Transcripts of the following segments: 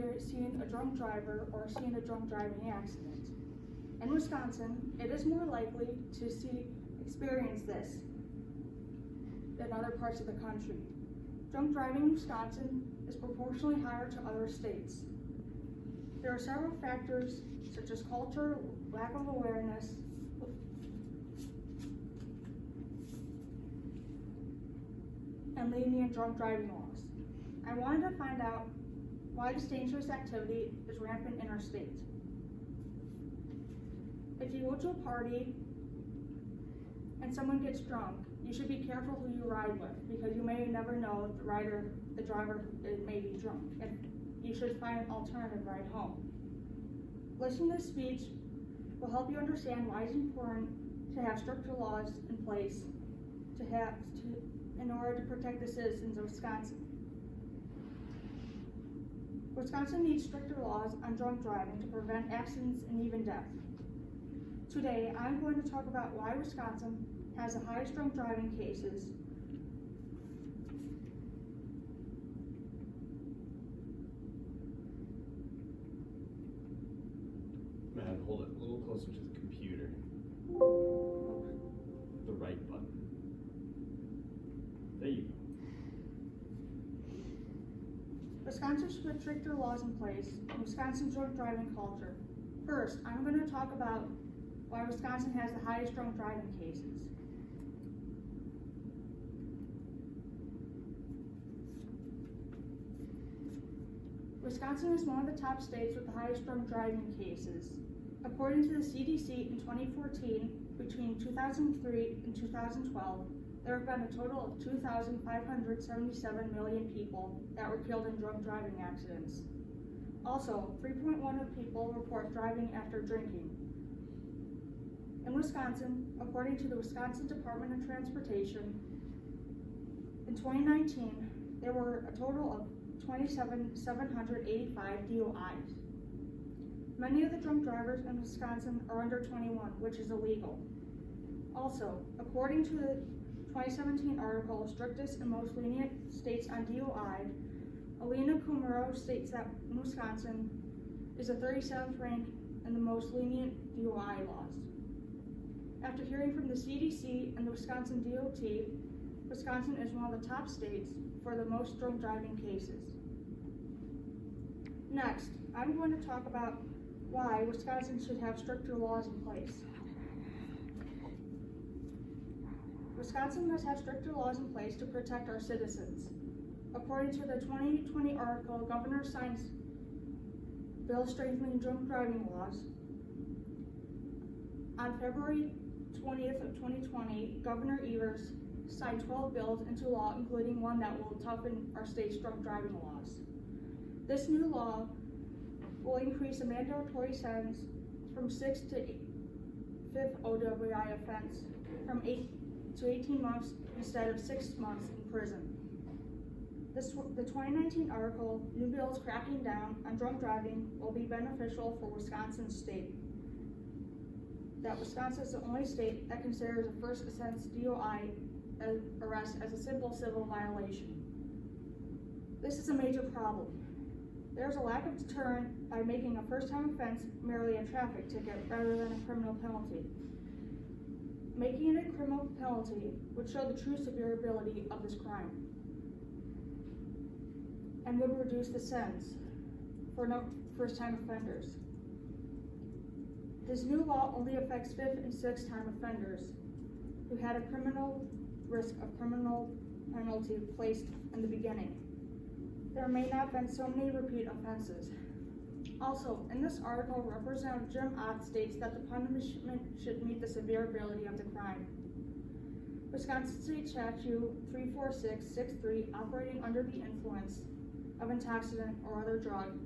you're seeing a drunk driver or seeing a drunk driving accident. In Wisconsin, it is more likely to experience this than other parts of the country. Drunk driving in Wisconsin is proportionally higher to other states. There are several factors such as culture, lack of awareness, and lenient drunk driving laws. I wanted to find out why this dangerous activity is rampant in our state. If you go to a party and someone gets drunk, you should be careful who you ride with, because you may never know the driver may be drunk, and you should find an alternative ride home. Listening to this speech will help you understand why it's important to have stricter laws in place in order to protect the citizens of Wisconsin. Wisconsin needs stricter laws on drunk driving to prevent accidents and even death. Today, I'm going to talk about why Wisconsin has the highest drunk driving cases, Man, hold it a little closer to the computer. The right button. There you go. Wisconsin should put stricter laws in place in Wisconsin's drunk driving culture. First, I'm going to talk about why Wisconsin has the highest drunk driving cases. Wisconsin is one of the top states with the highest drunk driving cases. According to the CDC in 2014, between 2003 and 2012, there have been a total of 2,577 million people that were killed in drunk driving accidents. Also, 3.1 of people report driving after drinking. In Wisconsin, according to the Wisconsin Department of Transportation, in 2019, there were a total of 27,785 DUIs. Many of the drunk drivers in Wisconsin are under 21, which is illegal. Also, according to the 2017 article, Strictest and Most Lenient States on DUI, Alina Kumuro states that Wisconsin is the 37th rank in the most lenient DUI laws. After hearing from the CDC and the Wisconsin DOT, Wisconsin is one of the top states for the most drunk driving cases. Next, I'm going to talk about why Wisconsin should have stricter laws in place. Wisconsin must have stricter laws in place to protect our citizens. According to the 2020 article, Governor signs Bill Strengthening Drunk Driving Laws. On February 20th of 2020, Governor Evers signed 12 bills into law, including one that will toughen our state's drunk driving laws. This new law will increase the mandatory sentence from 6 to 5th OWI offense from 8 to 18 months instead of 6 months in prison. The 2019 article, New Bills Cracking Down on Drunk Driving, will be beneficial for Wisconsin's state. That Wisconsin is the only state that considers a first offense DUI arrest as a simple civil violation. This is a major problem. There's a lack of deterrent by making a first-time offense merely a traffic ticket rather than a criminal penalty. Making it a criminal penalty would show the true severability of this crime and would reduce the sentence for first-time offenders. This new law only affects 5th and 6th time offenders who had a criminal risk of criminal penalty placed in the beginning. There may not have been so many repeat offenses. Also, in this article, Representative Jim Ott states that the punishment should meet the severability of the crime. Wisconsin State Statute 34663, operating under the influence of intoxicant or other drug,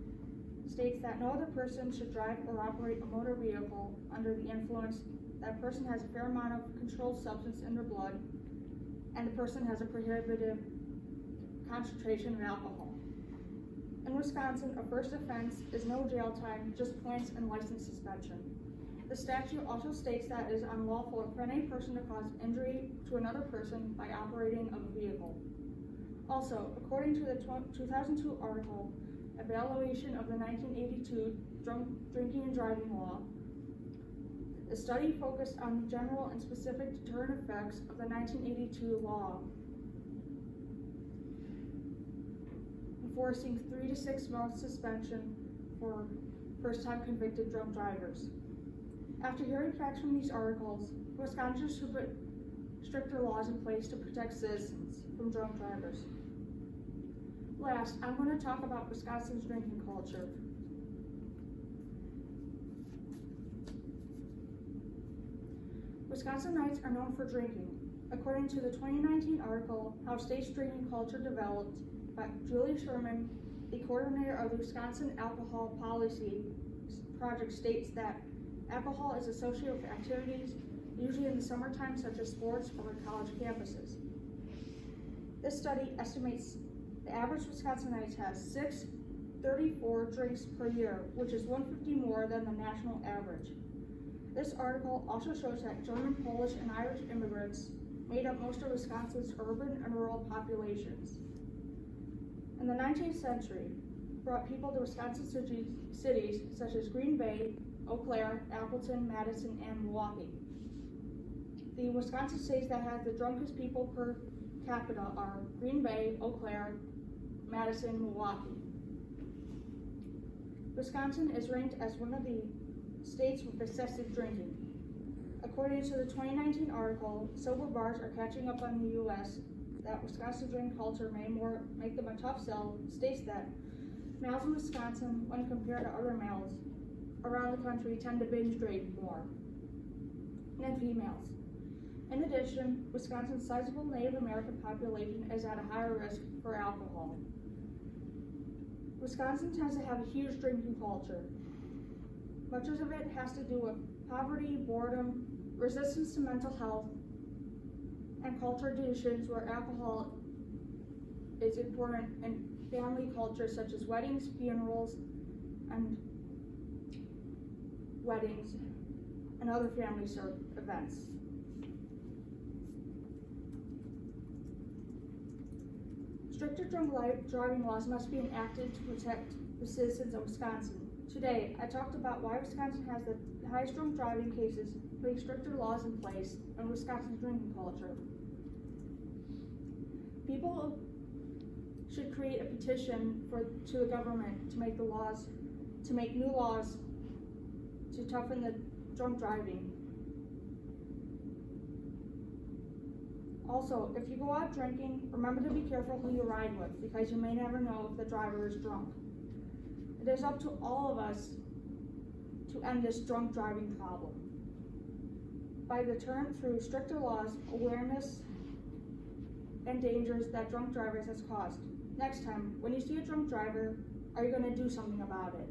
states that no other person should drive or operate a motor vehicle under the influence. That person has a fair amount of controlled substance in their blood, and the person has a prohibited concentration of alcohol. In Wisconsin, a first offense is no jail time, just points and license suspension. The statute also states that it is unlawful for any person to cause injury to another person by operating of a vehicle. Also, according to the 2002 article, a evaluation of the 1982 drinking and driving law. The study focused on the general and specific deterrent effects of the 1982 law, enforcing 3 to 6 months suspension for first-time convicted drunk drivers. After hearing facts from these articles, Wisconsinites should put stricter laws in place to protect citizens from drunk drivers. Last, I'm going to talk about Wisconsin's drinking culture. Wisconsinites are known for drinking. According to the 2019 article, How State's Drinking Culture Developed by Julie Sherman, the coordinator of the Wisconsin Alcohol Policy Project, states that alcohol is associated with activities usually in the summertime, such as sports or college campuses. This study estimates the average Wisconsinite has 634 drinks per year, which is 150 more than the national average. This article also shows that German, Polish, and Irish immigrants made up most of Wisconsin's urban and rural populations. In the 19th century, brought people to Wisconsin cities such as Green Bay, Eau Claire, Appleton, Madison, and Milwaukee. The Wisconsin states that have the drunkest people per capita are Green Bay, Eau Claire, Madison, Milwaukee. Wisconsin is ranked as one of the states with excessive drinking. According to the 2019 article, sober bars are catching up on the U.S. that Wisconsin drinking culture may make them a tough sell, states that males in Wisconsin, when compared to other males around the country, tend to binge drink more than females. In addition, Wisconsin's sizable Native American population is at a higher risk for alcohol. Wisconsin tends to have a huge drinking culture. Much of it has to do with poverty, boredom, resistance to mental health, and cultural traditions where alcohol is important in family culture such as weddings, funerals, and other family events. Stricter drunk driving laws must be enacted to protect the citizens of Wisconsin. Today, I talked about why Wisconsin has the highest drunk driving cases, putting stricter laws in place, and Wisconsin's drinking culture. People should create a petition to the government to make new laws to toughen the drunk driving. Also, if you go out drinking, remember to be careful who you ride with, because you may never know if the driver is drunk. It is up to all of us to end this drunk driving problem through stricter laws, awareness, and dangers that drunk drivers has caused. Next time, when you see a drunk driver, are you going to do something about it?